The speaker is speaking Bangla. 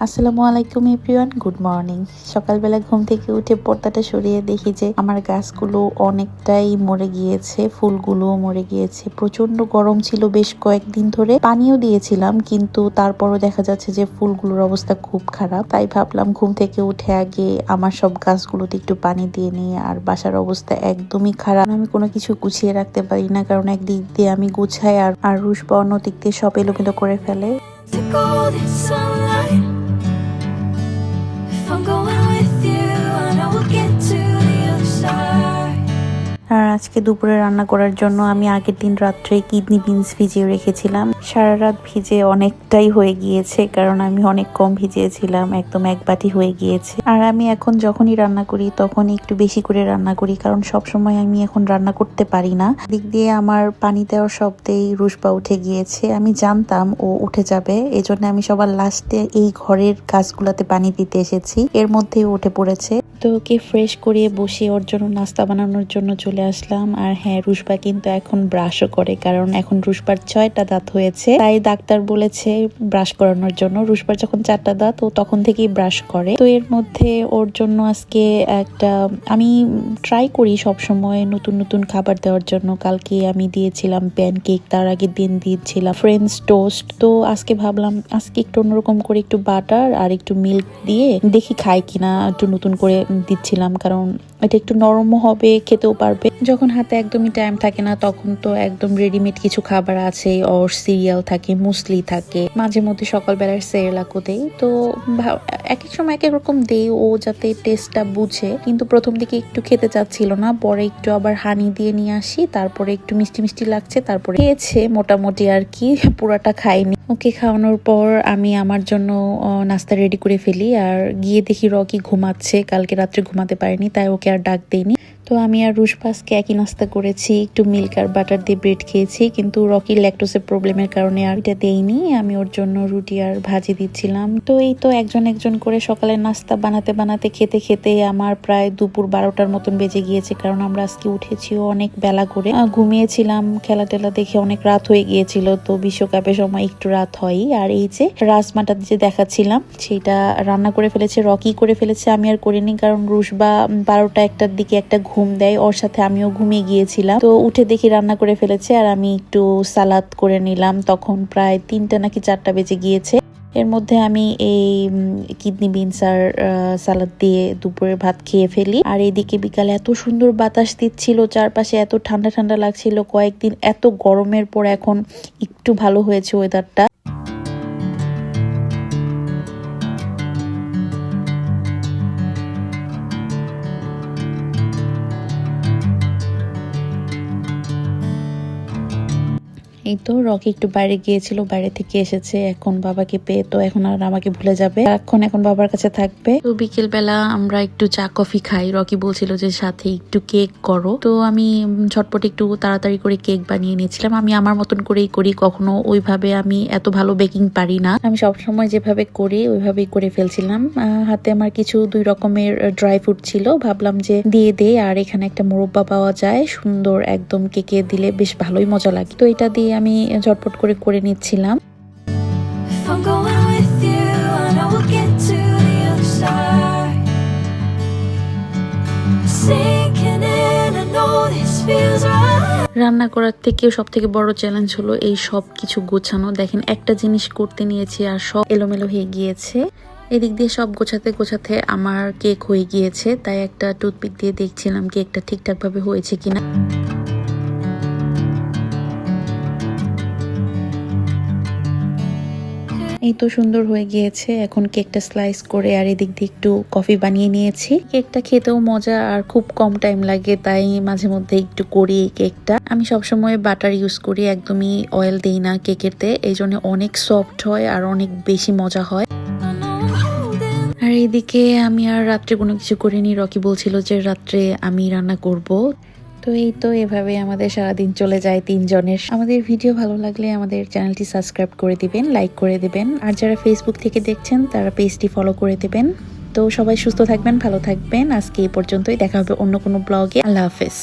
আসসালামু আলাইকুম এভরিওয়ান, গুড মর্নিং। সকালবেলা ঘুম থেকে উঠে পর্দাটা সরিয়ে দেখি যে আমার গাছগুলো অনেকটাই মরে গিয়েছে, ফুলগুলোও মরে গিয়েছে। প্রচন্ড গরম ছিল বেশ কয়েকদিন ধরে, পানিও দিয়েছিলাম কিন্তু তারপরও দেখা যাচ্ছে যে ফুলগুলোর অবস্থা খুব খারাপ। তাই ভাবলাম ঘুম থেকে উঠে আগে আমার সব গাছগুলোতে একটু পানি দিয়ে নিই। আর বাসার অবস্থা একদমই খারাপ, আমি কোনো কিছু গুছিয়ে রাখতে পারি না, কারণ একদিক দিয়ে আমি গুছাই আর রুশবা অন্য দিক দিয়ে সব এলোমেলো করে ফেলে। I'm going with you, I know we'll get to the other side. আর আজকে দুপুরে রান্না করার জন্য আমি আগের দিন রাত্রে কিডনি বিনস ভিজিয়ে রেখেছিলাম। সারা রাত ভিজে অনেকটাই হয়ে গিয়েছে, কারণ আমি অনেক কম ভিজিয়েছিলাম, একদম এক বাটি হয়ে গিয়েছে। আর আমি এখন যখনই রান্না করি তখনই একটু বেশি করে রান্না করি, কারণ সব সময় আমি এখন রান্না করতে পারি না। দিক দিয়ে আমার পানি দেওয়ার শব্দেই রুশবা উঠে গিয়েছে। আমি জানতাম ও উঠে যাবে, এজন্য আমি সবার লাস্টে এই ঘরের গাছগুলাতে পানি দিতে এসেছি, এর মধ্যেই উঠে পড়েছে। তো ওকে ফ্রেশ করিয়ে বসিয়ে ওর জন্য নাস্তা বানানোর জন্য চলে আসলাম। আর হ্যাঁ, রুশবা কিন্তু এখন ব্রাশও করে, কারণ এখন রুশবার 6টা দাঁত হয়েছে, তাই ডাক্তার বলেছে ব্রাশ করানোর জন্য। রুশবার যখন 4টা দাঁত, ও তখন থেকেই ব্রাশ করে। তো এর মধ্যে ওর জন্য আজকে একটা আমি ট্রাই করি সব সময় নতুন নতুন খাবার দেওয়ার জন্য। কালকে আমি দিয়েছিলাম প্যানকেক, তার আগের দিন দিয়েছিলাম ফ্রেঞ্চ টোস্ট। তো আজকে ভাবলাম আজকে একটু অন্যরকম করে একটু বাটার আর একটু মিল্ক দিয়ে দেখি খাই কিনা, একটু নতুন করে দিচ্ছিলাম, কারণ এটা একটু নরমও হবে, খেতেও পারবে। যখন হাতে একদমই টাইম থাকে না তখন তো একদম রেডিমেড কিছু খাবার আছে, ওর সিরিয়াল থাকে, মুসলি থাকে, মাঝে মধ্যে সকালবেলার সেরেলাকও দেই। তো এক এক সময় এক এক রকম দেই, ও যাতে টেস্টটা বুঝে। কিন্তু প্রথম দিকে একটু খেতে চাচ্ছিল না, পরে একটু আবার হানি দিয়ে নিয়ে আসি, তারপরে একটু মিষ্টি মিষ্টি লাগছে, তারপরে খেয়েছে মোটামুটি আর কি, পুরাটা খাইনি। ওকে খাওয়ানোর পর আমি আমার জন্য নাস্তা রেডি করে ফেলি। আর গিয়ে দেখি রকি ঘুমাচ্ছে, কালকে রাত্রে ঘুমাতে পারেনি, তাই ওকে আর ডাক দেইনি। তো আমি আর রুশবাসকে একই নাস্তা করেছি, একটু মিল্ক আর বাটার দিয়ে ব্রেড খেয়েছি, কিন্তু রকির ল্যাকটোসের প্রবলেমের কারণে আর এটা দেইনি। আমি ওর জন্য রুটি আর ভাজি দিচ্ছিলাম। তো এই তো একজন একজন করে সকালের নাস্তা বানাতে বানাতে খেতে খেতে আমার প্রায় দুপুর 12টার মতন বেজে গিয়েছে, কারণ আমরা আজকে উঠেছিও অনেক বেলা করে, ঘুমিয়েছিলাম, খেলা টেলা দেখে অনেক রাত হয়ে গিয়েছিল। তো বিশ্বকাপের সময় একটু রাত হয়। আর এই যে রাজমাটা যে দেখাচ্ছিলাম সেটা রান্না করে ফেলেছে, রকি করে ফেলেছে, আমি আর করিনি, কারণ রুশবা 12টা 1টার দিকে একটা ঘুম দেয়, ওর সাথে আমিও ঘুমিয়ে গিয়েছিলাম। তো উঠে দেখি রান্না করে ফেলেছে, আর আমি একটু সালাদ করে নিলাম। তখন প্রায় 3টা নাকি 4টা বেজে গিয়েছে। এর মধ্যে আমি এই কিডনি বিনস আর সালাদ দিয়ে দুপুরের ভাত খেয়ে ফেলি। আর এইদিকে বিকালে এত সুন্দর বাতাস দিচ্ছিল, চারপাশে এত ঠান্ডা ঠান্ডা লাগছিল। কয়েকদিন এত গরমের পর এখন একটু ভালো হয়েছে ওয়েদারটা। এই তো রকি একটু বাইরে গিয়েছিল, বাইরে থেকে এসেছে, এখন বাবাকে পেয়ে তো এখন আর আমাকে ভুলে যাবে, এখন বাবার কাছে থাকবে। তো বিকেল বেলা আমরা একটু চা কফি খাই। রকি বলছিল যে সাথে একটু কেক করো, তো আমি ঝটপট একটু তাড়াতাড়ি করে কেক বানিয়ে নিয়েছিলাম। আমি আমার মতন করেই করি, কখনো ওইভাবে আমি এত ভালো বেকিং পারি না, আমি সবসময় যেভাবে করি ওইভাবেই করে ফেলছিলাম। হাতে আমার কিছু 2 রকমের ড্রাই ফ্রুট ছিল, ভাবলাম যে দিয়ে দে। আর এখানে একটা মোরব্বা পাওয়া যায় সুন্দর, একদম কেকে দিলে বেশ ভালোই মজা লাগে। তো এটা দিয়ে আমি ঝটপট করে নিচ্ছিলাম। রান্না করার থেকেও সব থেকে বড় চ্যালেঞ্জ হলো এই সব কিছু গোছানো। দেখেন, একটা জিনিস করতে নিয়েছি আর সব এলোমেলো হয়ে গিয়েছে। এদিক দিয়ে সব গোছাতে গোছাতে আমার কেক হয়ে গিয়েছে, তাই একটা টুথপিক দিয়ে দেখছিলাম কেকটা ঠিকঠাক ভাবে হয়েছে কিনা। এই তো সুন্দর হয়ে গিয়েছে। এখন কেকটা স্লাইস করে আর এদিক দিয়ে একটু কফি বানিয়ে নিয়েছি। কেকটা খেতেও মজা আর খুব কম টাইম লাগে, তাই মাঝে মধ্যে একটু করি এই কেকটা। আমি সবসময় বাটার ইউজ করি, একদমই অয়েল দেই না কেকেরতে, এই জন্য অনেক সফট হয় আর অনেক বেশি মজা হয়। আর এইদিকে আমি আর রাত্রে কোনো কিছু করিনি, রকি বলছিল যে রাত্রে আমি রান্না করব। তো এই তো এভাবে আমাদের সারাদিন চলে যায় 3 জনের। আমাদের ভিডিও ভালো লাগলে আমাদের চ্যানেলটি সাবস্ক্রাইব করে দিবেন, লাইক করে দিবেন, আর যারা ফেসবুক থেকে দেখছেন তারা পেজটি ফলো করে দিবেন। তো সবাই সুস্থ থাকবেন, ভালো থাকবেন। আজকে এই পর্যন্তই, দেখা হবে অন্য কোনো ব্লগে। আল্লাহ হাফেজ।